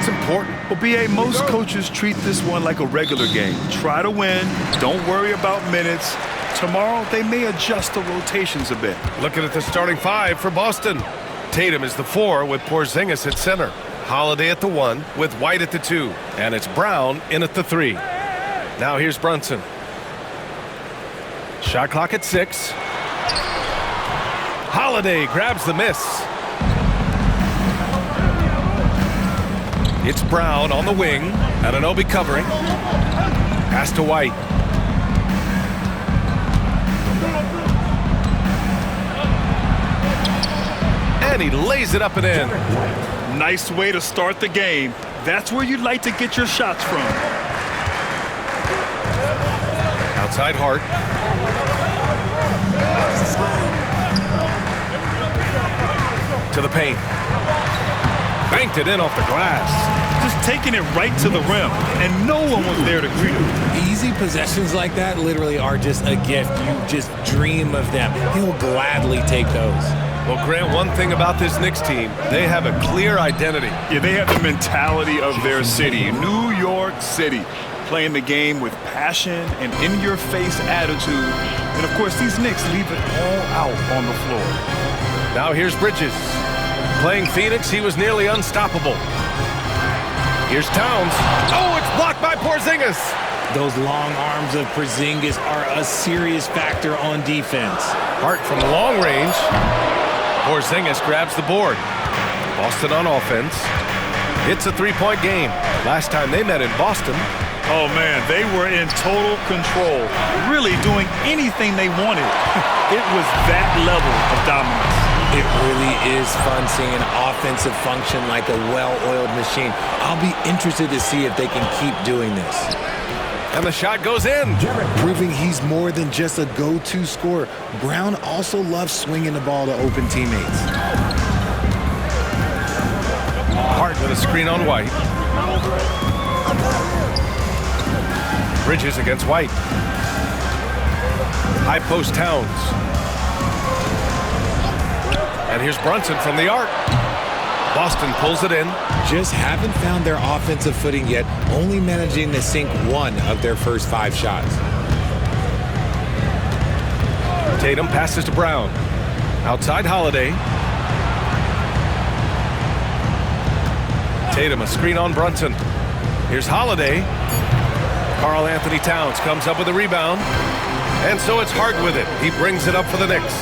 That's important. Well, BA, most coaches treat this one like a regular game. Try to win. Don't worry about minutes. Tomorrow, they may adjust the rotations a bit. Looking at the starting five for Boston. Tatum is the 4 with Porzingis at center. Holiday at the 1 with White at the 2. And it's Brown in at the 3. Now here's Brunson. Shot clock at 6. Holiday grabs the miss. It's Brown on the wing. Anunoby covering. Pass to White. And he lays it up and in. Nice way to start the game. That's where you'd like to get your shots from. Outside Hart. To the paint. Banked it in off the glass. Just taking it right to the rim, and no one was there to greet him. Easy possessions like that literally are just a gift. You just dream of them. He'll gladly take those. Well, Grant, one thing about this Knicks team, they have a clear identity. Yeah, they have the mentality of their city, New York City, playing the game with passion and in-your-face attitude. And, of course, these Knicks leave it all out on the floor. Now here's Bridges. Playing Phoenix, he was nearly unstoppable. Here's Towns. Oh, it's blocked by Porzingis. Those long arms of Porzingis are a serious factor on defense. Hart from long range. Porzingis grabs the board. Boston on offense. It's a three-point game. Last time they met in Boston. Oh, man, they were in total control, really doing anything they wanted. It was that level of dominance. It really is fun seeing an offensive function like a well-oiled machine. I'll be interested to see if they can keep doing this. And the shot goes in. Proving he's more than just a go-to scorer. Brown also loves swinging the ball to open teammates. Hart with a screen on White. Bridges against White. High post Towns. And here's Brunson from the arc. Boston pulls it in. Just haven't found their offensive footing yet, only managing to sink 1 of their first 5 shots. Tatum passes to Brown. Outside Holiday. Tatum a screen on Brunson. Here's Holiday. Karl Anthony Towns comes up with a rebound. And so it's Hart with it. He brings it up for the Knicks.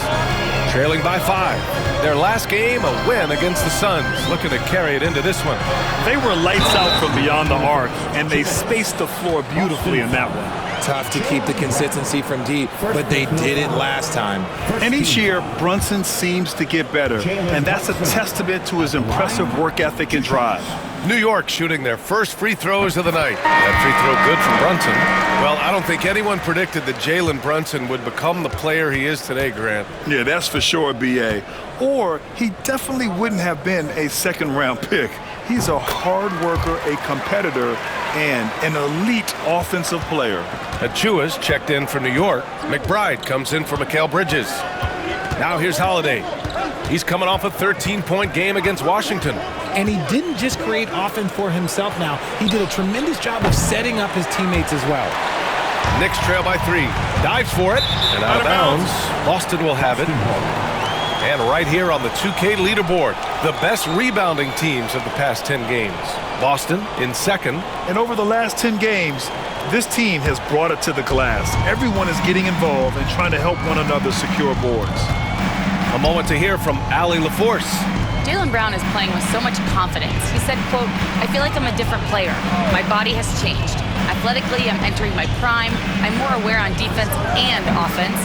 Trailing by 5. Their last game, a win against the Suns. Looking to carry it into this one. They were lights out from beyond the arc, and they spaced the floor beautifully in that one. Tough to keep the consistency from deep, but they did it last time. And each year, Brunson seems to get better, and that's a testament to his impressive work ethic and drive. New York shooting their first free throws of the night. That free throw good from Brunson. Well, I don't think anyone predicted that Jalen Brunson would become the player he is today, Grant. Yeah, that's for sure, B.A. Or he definitely wouldn't have been a second-round pick. He's a hard worker, a competitor, and an elite offensive player. Achua's checked in for New York. McBride comes in for Mikal Bridges. Now here's Holiday. He's coming off a 13-point game against Washington. And he didn't just create offense for himself now. He did a tremendous job of setting up his teammates as well. Knicks trail by 3. Dives for it. And out of bounds. Boston will have it. And right here on the 2K leaderboard, the best rebounding teams of the past 10 games. Boston in second. And over the last 10 games, this team has brought it to the glass. Everyone is getting involved and trying to help one another secure boards. A moment to hear from Allie LaForce. Jaylen Brown is playing with so much confidence. He said, quote, "I feel like I'm a different player. My body has changed. Athletically, I'm entering my prime. I'm more aware on defense and offense.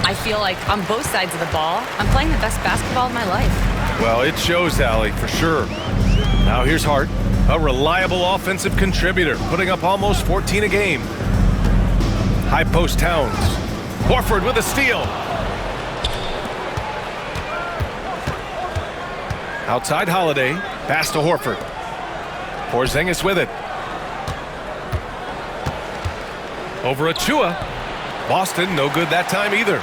I feel like on both sides of the ball, I'm playing the best basketball of my life." Well, it shows, Allie, for sure. Now here's Hart, a reliable offensive contributor, putting up almost 14 a game. High post Towns. Horford with a steal. Outside Holiday, pass to Horford. Porzingis with it. Over Achua. Boston, no good that time either.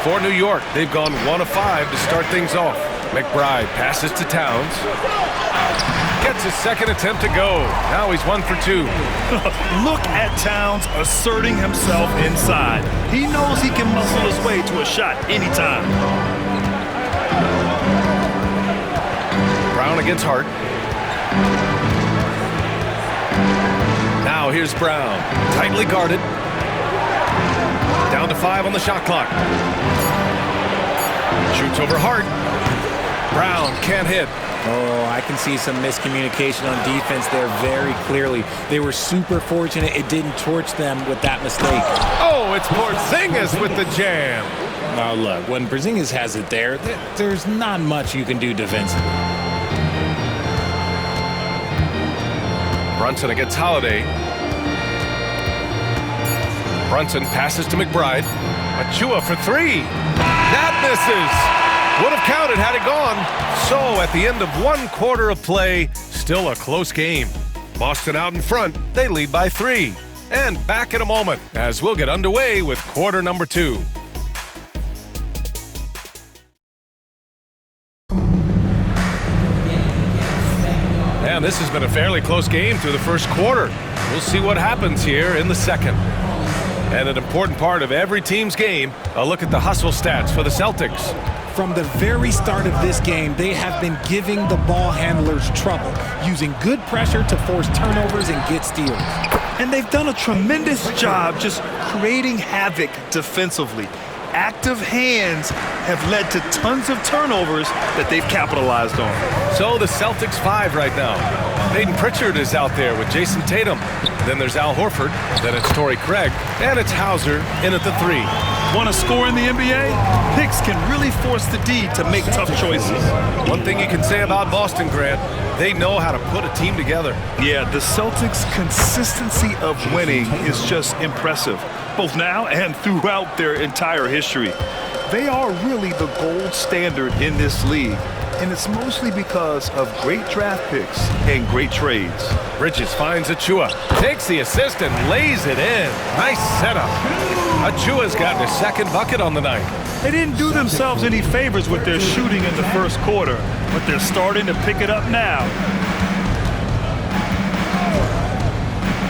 For New York, they've gone 1 of 5 to start things off. McBride passes to Towns. Gets his second attempt to go. Now he's 1 for 2. Look at Towns asserting himself inside. He knows he can muscle his way to a shot anytime. Brown against Hart. Now here's Brown. Tightly guarded. Down to 5 on the shot clock. Shoots over Hart. Brown can't hit. Oh, I can see some miscommunication on defense there very clearly. They were super fortunate it didn't torch them with that mistake. Oh, it's Porzingis with the jam. Now look, when Porzingis has it there, there's not much you can do defensively. Brunson against Holiday. Brunson passes to McBride. Achua for 3. That misses. Would have counted had it gone. So at the end of 1 quarter of play, still a close game. Boston out in front. They lead by 3. And back in a moment as we'll get underway with quarter number 2. And this has been a fairly close game through the first quarter. We'll see what happens here in the second. And an important part of every team's game, a look at the hustle stats for the Celtics. From the very start of this game, they have been giving the ball handlers trouble, using good pressure to force turnovers and get steals. And they've done a tremendous job just creating havoc defensively. Active hands have led to tons of turnovers that they've capitalized on. So the Celtics 5 right now. Peyton Pritchard is out there with Jayson Tatum. Then there's Al Horford. Then it's Torrey Craig. And it's Hauser in at the 3. Want to score in the NBA? Picks can really force the D to make tough choices. One thing you can say about Boston, Grant, they know how to put a team together. Yeah, the Celtics' consistency of winning is just impressive, both now and throughout their entire history. They are really the gold standard in this league, and it's mostly because of great draft picks and great trades. Bridges finds Achua, takes the assist and lays it in. Nice setup. Achua's gotten his second bucket on the night. They didn't do themselves any favors with their shooting in the first quarter, but they're starting to pick it up now.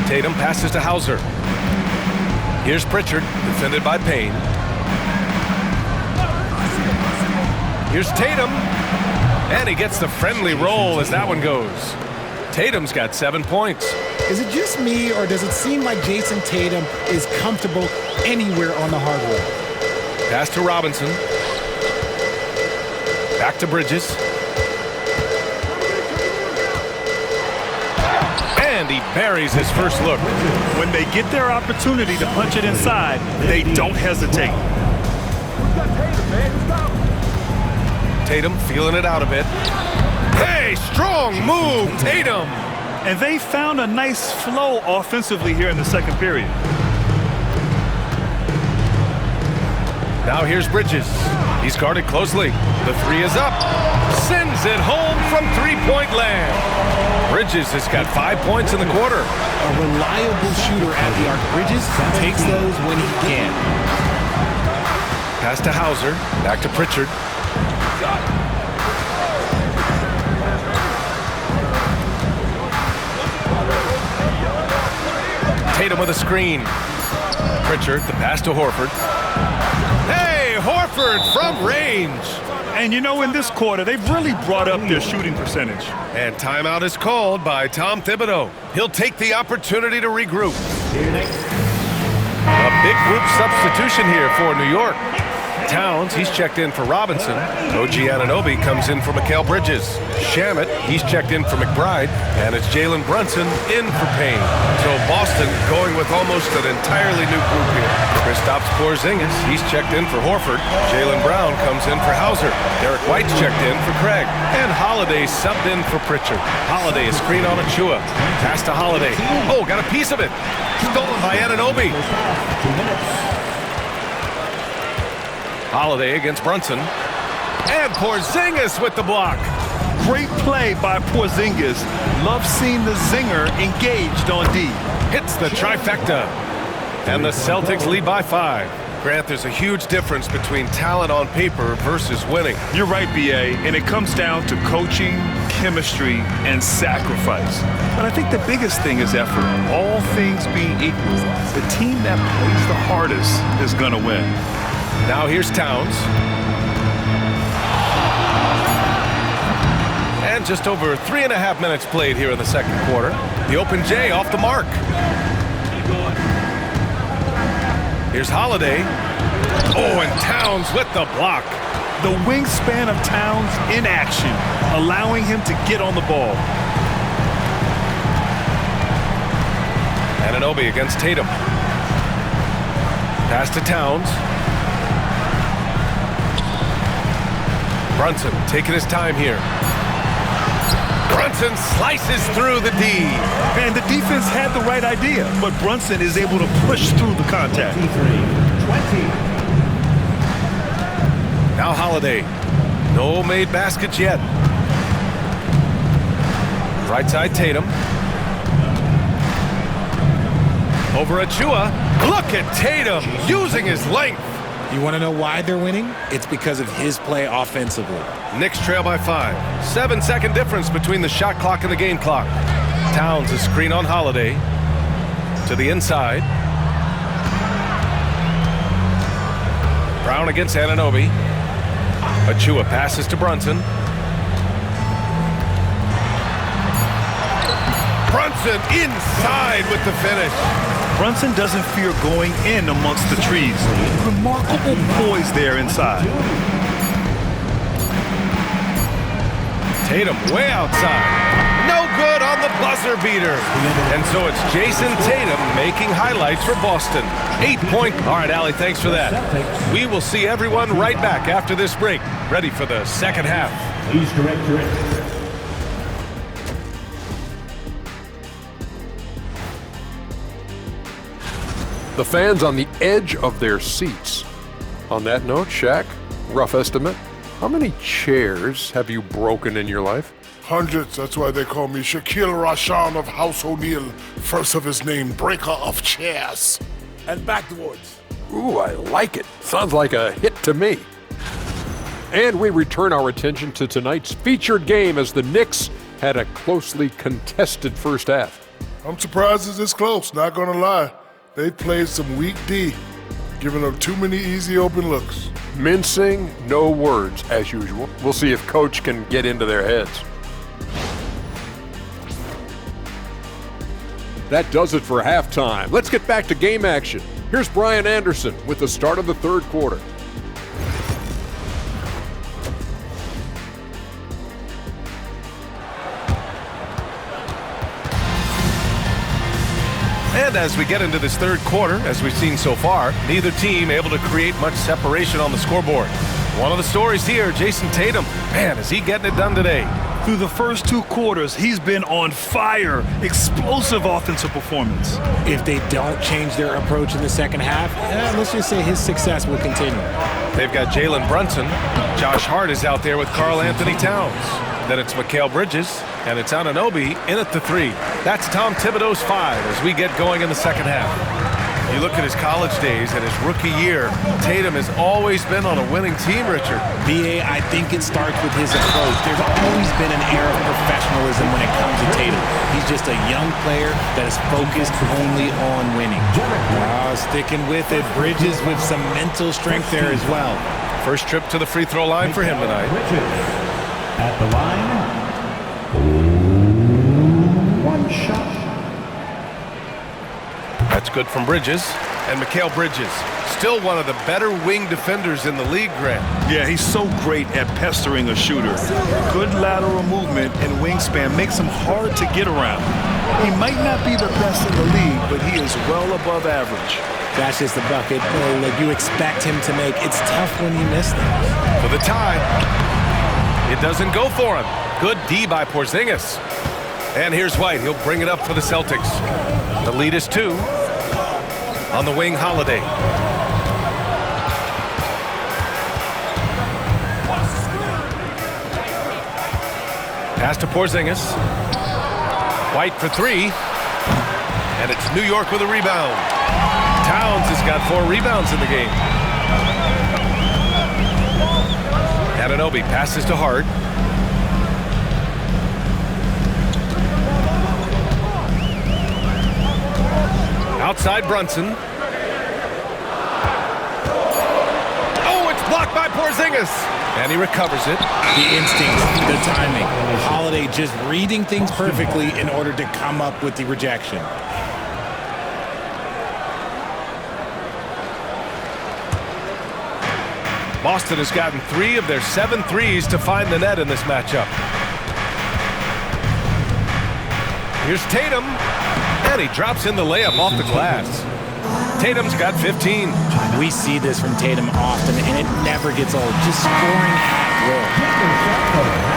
Tatum passes to Hauser. Here's Pritchard, defended by Payne. Here's Tatum, and he gets the friendly roll as that one goes. Tatum's got 7 points. Is it just me, or does it seem like Jayson Tatum is comfortable anywhere on the hardwood? Pass to Robinson. Back to Bridges. And he buries his first look. When they get their opportunity to punch it inside, they don't hesitate. Tatum feeling it out a bit. Hey, strong move, Tatum! And they found a nice flow offensively here in the second period. Now here's Bridges. He's guarded closely. The 3 is up. Sends it home from three-point land. Bridges has got 5 points in the quarter. A reliable shooter at the arc. Bridges takes those when he can. Pass to Hauser. Back to Pritchard. Tatum with a screen. Pritchard, the pass to Horford. Hey, Horford from range. And you know, in this quarter, they've really brought up their shooting percentage. And timeout is called by Tom Thibodeau. He'll take the opportunity to regroup. A big group substitution here for New York. Towns, he's checked in for Robinson. OG Anunoby comes in for Mikal Bridges. Shamet, he's checked in for McBride. And it's Jalen Brunson in for Payne. So Boston going with almost an entirely new group here. Kristaps Porzingis, he's checked in for Horford. Jaylen Brown comes in for Hauser. Derek White's checked in for Craig. And Holiday subbed in for Pritchard. Holiday, a screen on Achua. Pass to Holiday. Oh, got a piece of it. Stolen by Anunoby. Holiday against Brunson. And Porzingis with the block. Great play by Porzingis. Love seeing the zinger engaged on D. Hits the trifecta. And the Celtics lead by 5. Grant, there's a huge difference between talent on paper versus winning. You're right, B.A., and it comes down to coaching, chemistry, and sacrifice. But I think the biggest thing is effort. All things being equal, the team that plays the hardest is going to win. Now here's Towns. And just over 3.5 minutes played here in the second quarter. The open J off the mark. Here's Holiday. Oh, and Towns with the block. The wingspan of Towns in action, allowing him to get on the ball. Anunoby against Tatum. Pass to Towns. Brunson taking his time here. Brunson slices through the D. And the defense had the right idea, but Brunson is able to push through the contact. 20. Now Holiday. No made baskets yet. Right side Tatum. Over Achua. Look at Tatum using his length. You want to know why they're winning? It's because of his play offensively. Knicks trail by 5. 7-second difference between the shot clock and the game clock. Towns a screen on Holiday. To the inside. Brown against Anunoby. Achua passes to Brunson. Brunson inside with the finish. Brunson doesn't fear going in amongst the trees. Remarkable poise there inside. Tatum way outside. No good on the buzzer beater. And so it's Jayson Tatum making highlights for Boston. 8 point. All right, Allie, thanks for that. We will see everyone right back after this break. Ready for the second half. Please direct your entry. The fans on the edge of their seats. On that note, Shaq, rough estimate, how many chairs have you broken in your life? Hundreds. That's why they call me Shaquille Rashan of House O'Neal. First of his name, breaker of chairs. And backwards. Ooh, I like it. Sounds like a hit to me. And we return our attention to tonight's featured game as the Knicks had a closely contested first half. I'm surprised it's this close, not gonna lie. They played some weak D, giving up too many easy open looks. Mincing, no words, as usual. We'll see if Coach can get into their heads. That does it for halftime. Let's get back to game action. Here's Brian Anderson with the start of the third quarter. And as we get into this third quarter, as we've seen so far, neither team able to create much separation on the scoreboard. One of the stories here, Jayson Tatum. Man, is he getting it done today? Through the first 2 quarters, he's been on fire. Explosive offensive performance. If they don't change their approach in the second half, let's just say his success will continue. They've got Jalen Brunson. Josh Hart is out there with Karl Anthony Towns. Then it's Mikal Bridges, and it's Anunoby in at the 3. That's Tom Thibodeau's 5 as we get going in the second half. You look at his college days and his rookie year, Tatum has always been on a winning team, Richard. B.A., I think it starts with his approach. There's always been an air of professionalism when it comes to Tatum. He's just a young player that is focused only on winning. Sticking with it, Bridges with some mental strength there as well. First trip to the free throw line for him tonight. Bridges at the line. 1 shot. That's good from Bridges. And Mikal Bridges, still one of the better wing defenders in the league, Grant. Yeah, he's so great at pestering a shooter. Good lateral movement and wingspan makes him hard to get around. He might not be the best in the league, but he is well above average. That's just the bucket that you expect him to make. It's tough when you miss them. For the tie. It doesn't go for him. Good D by Porzingis. And here's White. He'll bring it up for the Celtics. The lead is 2. On the wing, Holiday. Pass to Porzingis. White for 3. And it's New York with a rebound. Towns has got 4 rebounds in the game. Anunoby passes to Hart. Outside Brunson. Oh, it's blocked by Porzingis. And he recovers it. The instinct, the timing. Holiday just reading things perfectly in order to come up with the rejection. Boston has gotten 3 of their 7 threes to find the net in this matchup. Here's Tatum. And he drops in the layup off the glass. Tatum's got 15. We see this from Tatum often, and it never gets old. Just scoring at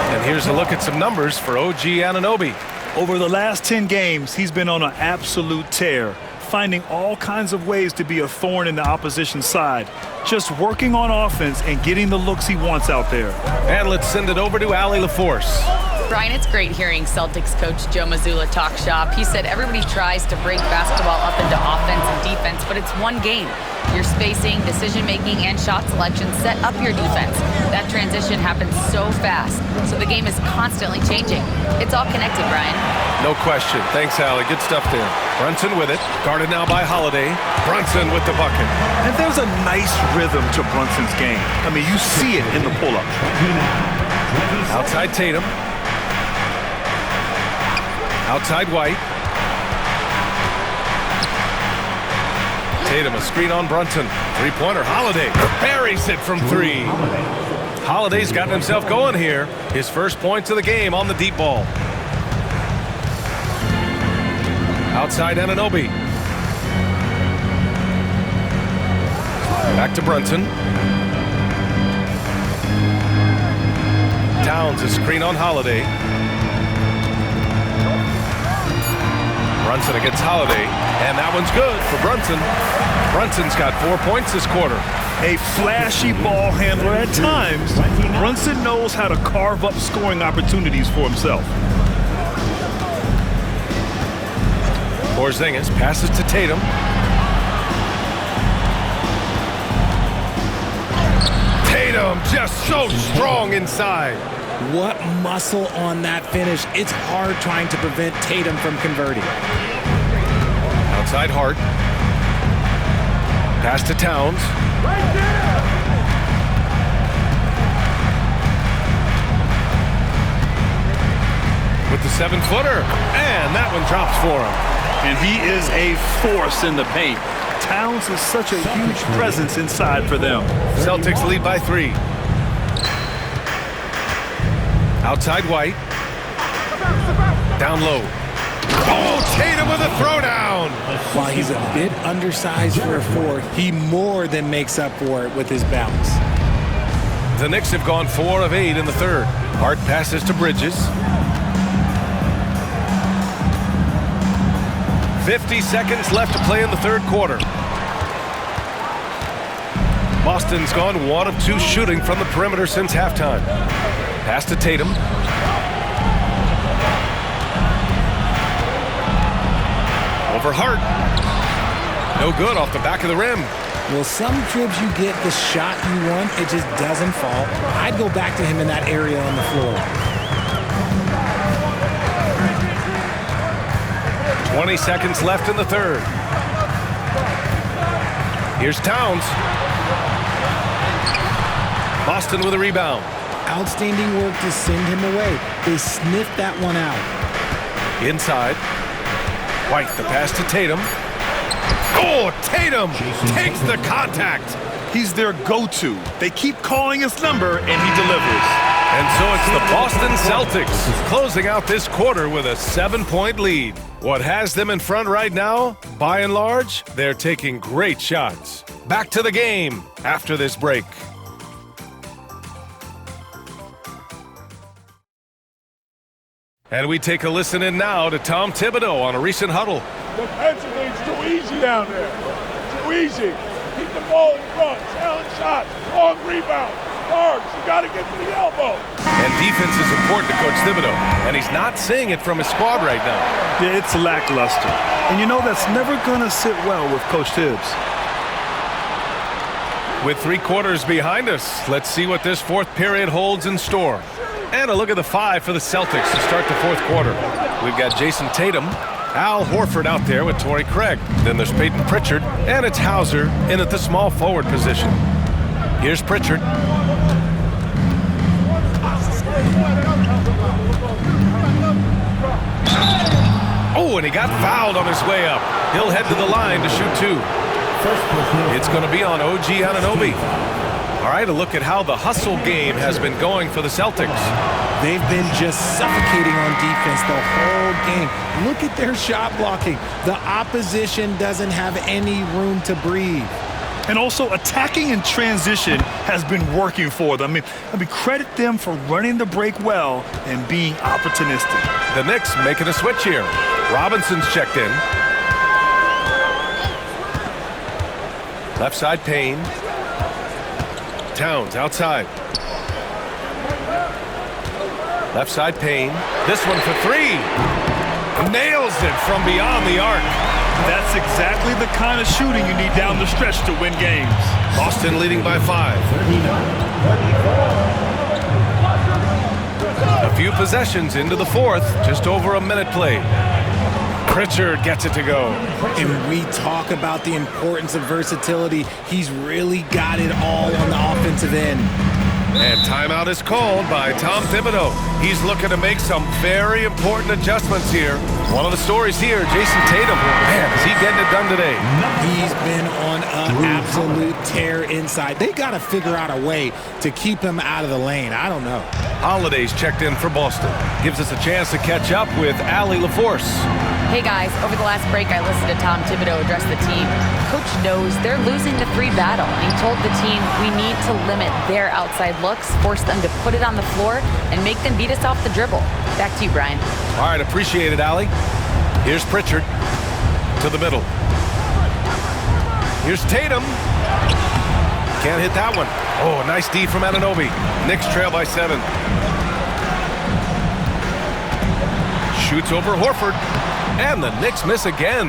will. And here's a look at some numbers for OG Anunoby. Over the last 10 games, he's been on an absolute tear, finding all kinds of ways to be a thorn in the opposition side, just working on offense and getting the looks he wants out there. And let's send it over to Allie LaForce. Brian, it's great hearing Celtics coach Joe Mazzulla talk shop. He said everybody tries to break basketball up into offense and defense, but it's one game. Your spacing, decision-making, and shot selection set up your defense. That transition happens so fast, so the game is constantly changing. It's all connected, Brian. No question. Thanks, Allie. Good stuff there. Brunson with it. Guarded now by Holiday. Brunson with the bucket. And there's a nice rhythm to Brunson's game. I mean, you see it in the pull-up. Outside Tatum. Outside White. Tatum, a screen on Brunson. Three-pointer, Holiday. Buries it from 3. Holiday's gotten himself going here. His first points of the game on the deep ball. Outside Anunoby. Back to Brunson. Towns, a screen on Holiday. Brunson against Holiday, and that one's good for Brunson. Brunson's got 4 points this quarter. A flashy ball handler at times, Brunson knows how to carve up scoring opportunities for himself. Porzingis passes to Tatum. Tatum just so strong inside. What muscle on that finish. It's hard trying to prevent Tatum from converting. Outside Hart. Pass to Towns. With the 7-footer. And that one drops for him. And he is a force in the paint. Towns is such a huge presence inside for them. Celtics lead by 3. Outside White. Down low. Oh, Tatum with a throwdown. While he's a bit undersized for a 4, he more than makes up for it with his bounce. The Knicks have gone 4 of 8 in the third. Hart passes to Bridges. 50 seconds left to play in the third quarter. Boston's gone 1 of 2 shooting from the perimeter since halftime. Pass to Tatum. Over Hart. No good off the back of the rim. Well, some trips you get the shot you want, it just doesn't fall. I'd go back to him in that area on the floor. 20 seconds left in the third. Here's Towns. Boston with a rebound. Outstanding work to send him away. They sniffed that one out. Inside. White, the pass to Tatum. Oh, Tatum takes the contact. He's their go-to. They keep calling his number, and he delivers. And so it's the Boston Celtics closing out this quarter with a 7-point lead. What has them in front right now? By and large, they're taking great shots. Back to the game after this break. And we take a listen in now to Tom Thibodeau on a recent huddle. Defensively, it's too easy down there. Too easy. Keep the ball in front. Challenge shots. Long rebound. Guards, you got to get to the elbow. And defense is important to Coach Thibodeau, and he's not seeing it from his squad right now. Yeah, it's lackluster. And you know that's never going to sit well with Coach Tibbs. With 3 quarters behind us, let's see what this 4th period holds in store. And a look at the 5 for the Celtics to start the 4th quarter. We've got Jayson Tatum, Al Horford out there with Torrey Craig. Then there's Peyton Pritchard, and it's Hauser in at the small forward position. Here's Pritchard. Oh, and he got fouled on his way up. He'll head to the line to shoot 2. It's going to be on OG Anunoby. All right, a look at how the hustle game has been going for the Celtics. They've been just suffocating on defense the whole game. Look at their shot blocking. The opposition doesn't have any room to breathe. And also, attacking in transition has been working for them. I mean, credit them for running the break well and being opportunistic. The Knicks making a switch here. Robinson's checked in. Left side, Payne. Towns outside. Left side, Payne. This one for 3. Nails it from beyond the arc. That's exactly the kind of shooting you need down the stretch to win games. Boston leading by 5. A few possessions into the 4th, just over a minute played. Pritchard gets it to go. And we talk about the importance of versatility. He's really got it all on the offensive end. And timeout is called by Tom Thibodeau. He's looking to make some very important adjustments here. One of the stories here, Jayson Tatum. Man, is he getting it done today? He's been on an absolute tear inside. They got to figure out a way to keep him out of the lane. I don't know. Holiday's checked in for Boston. Gives us a chance to catch up with Allie LaForce. Hey guys, over the last break I listened to Tom Thibodeau address the team. Coach knows they're losing the 3 battle, and he told the team we need to limit their outside looks, force them to put it on the floor, and make them beat us off the dribble. Back to you, Brian. All right, appreciate it, Allie. Here's Pritchard to the middle. Here's Tatum. Can't hit that one. Oh, nice D from Anunoby. Knicks trail by 7. Shoots over Horford. And the Knicks miss again.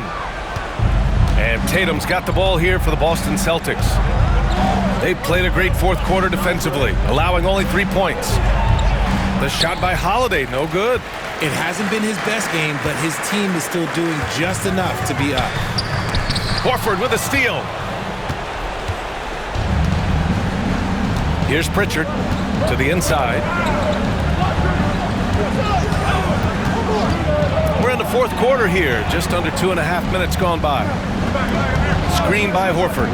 And Tatum's got the ball here for the Boston Celtics. They played a great 4th quarter defensively, allowing only 3 points. The shot by Holiday, no good. It hasn't been his best game, but his team is still doing just enough to be up. Horford with a steal. Here's Pritchard to the inside. We're in the 4th quarter here, just under 2.5 minutes gone by. Screen by Horford,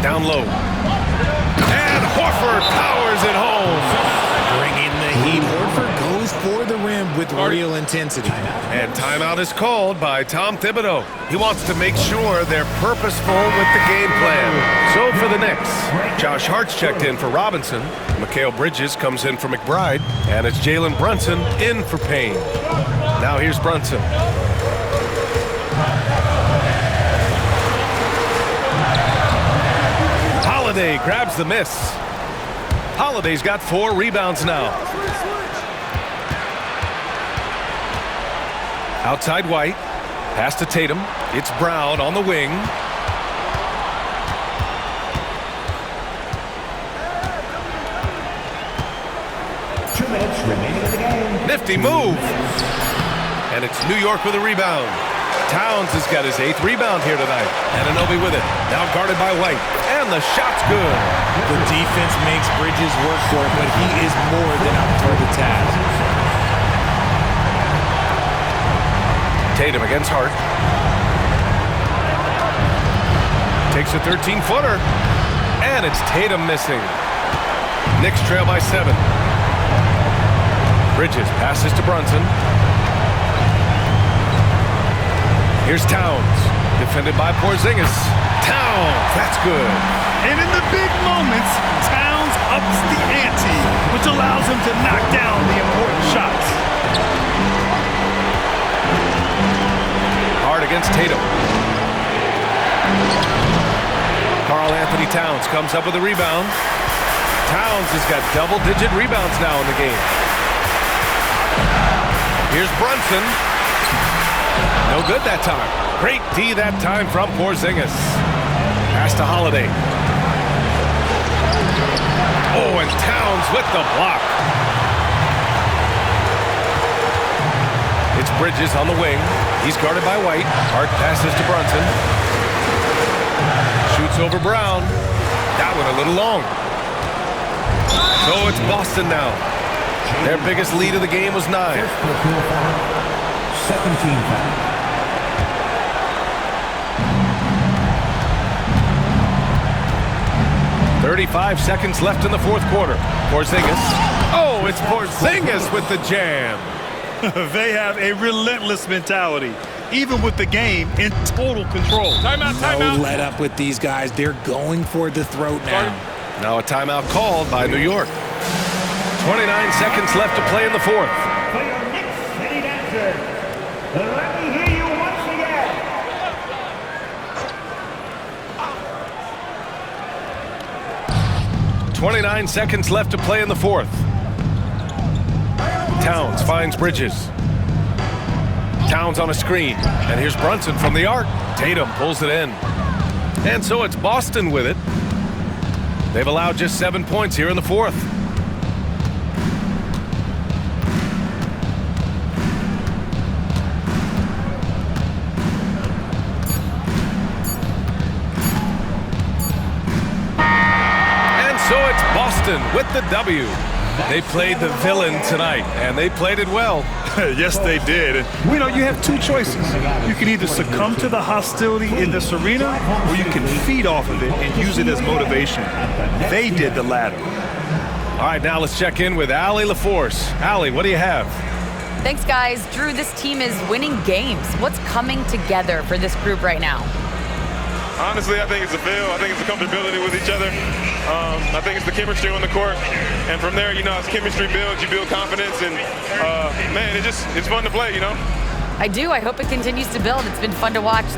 down low. And Horford powers it home. Bringing the heat. Horford goes for the rim with real intensity. And timeout is called by Tom Thibodeau. He wants to make sure they're purposeful with the game plan. So for the Knicks, Josh Hart's checked in for Robinson. Mikal Bridges comes in for McBride. And it's Jalen Brunson in for Payne. Now here's Brunson. Holiday grabs the miss. Holiday's got 4 rebounds now. Outside White. Pass to Tatum. It's Brown on the wing. Nifty move. And it's New York with a rebound. Towns has got his 8th rebound here tonight. Anunoby with it. Now guarded by White. And the shot's good. The defense makes Bridges work for it, but he is more than up for the task. Tatum against Hart. Takes a 13-footer. And it's Tatum missing. Knicks trail by 7. Bridges passes to Brunson. Here's Towns, defended by Porzingis. Towns, that's good. And in the big moments, Towns ups the ante, which allows him to knock down the important shots. Hard against Tatum. Karl Anthony Towns comes up with a rebound. Towns has got double-digit rebounds now in the game. Here's Brunson. No good that time. Great D that time from Porzingis. Pass to Holiday. Oh, and Towns with the block. It's Bridges on the wing. He's guarded by White. Hart passes to Brunson. Shoots over Brown. That one a little long. So it's Boston now. Their biggest lead of the game was 9. 17 foul. 35 seconds left in the fourth quarter. Porzingis. Oh, it's Porzingis with the jam. They have a relentless mentality, even with the game in total control. No let up with these guys. They're going for the throat now. Now a timeout called by New York. 29 seconds left to play in the fourth. For your Knicks city dancers, let me hear you once again. 29 seconds left to play in the fourth. Towns finds Bridges. Towns on a screen. And here's Brunson from the arc. Tatum pulls it in. And so it's Boston with it. They've allowed just 7 points here in the fourth. And so it's Boston with the W. They played the villain tonight, and they played it well. Yes, they did. You have two choices. You can either succumb to the hostility in this arena, or you can feed off of it and use it as motivation. They did the latter. All right, now let's check in with Allie LaForce. Allie, what do you have? Thanks, guys. Drew, this team is winning games. What's coming together for this group right now? Honestly, I think it's a feel. I think it's the comfortability with each other. I think it's the chemistry on the court. And from there, as chemistry builds, you build confidence. And, man, it's fun to play, I do. I hope it continues to build. It's been fun to watch.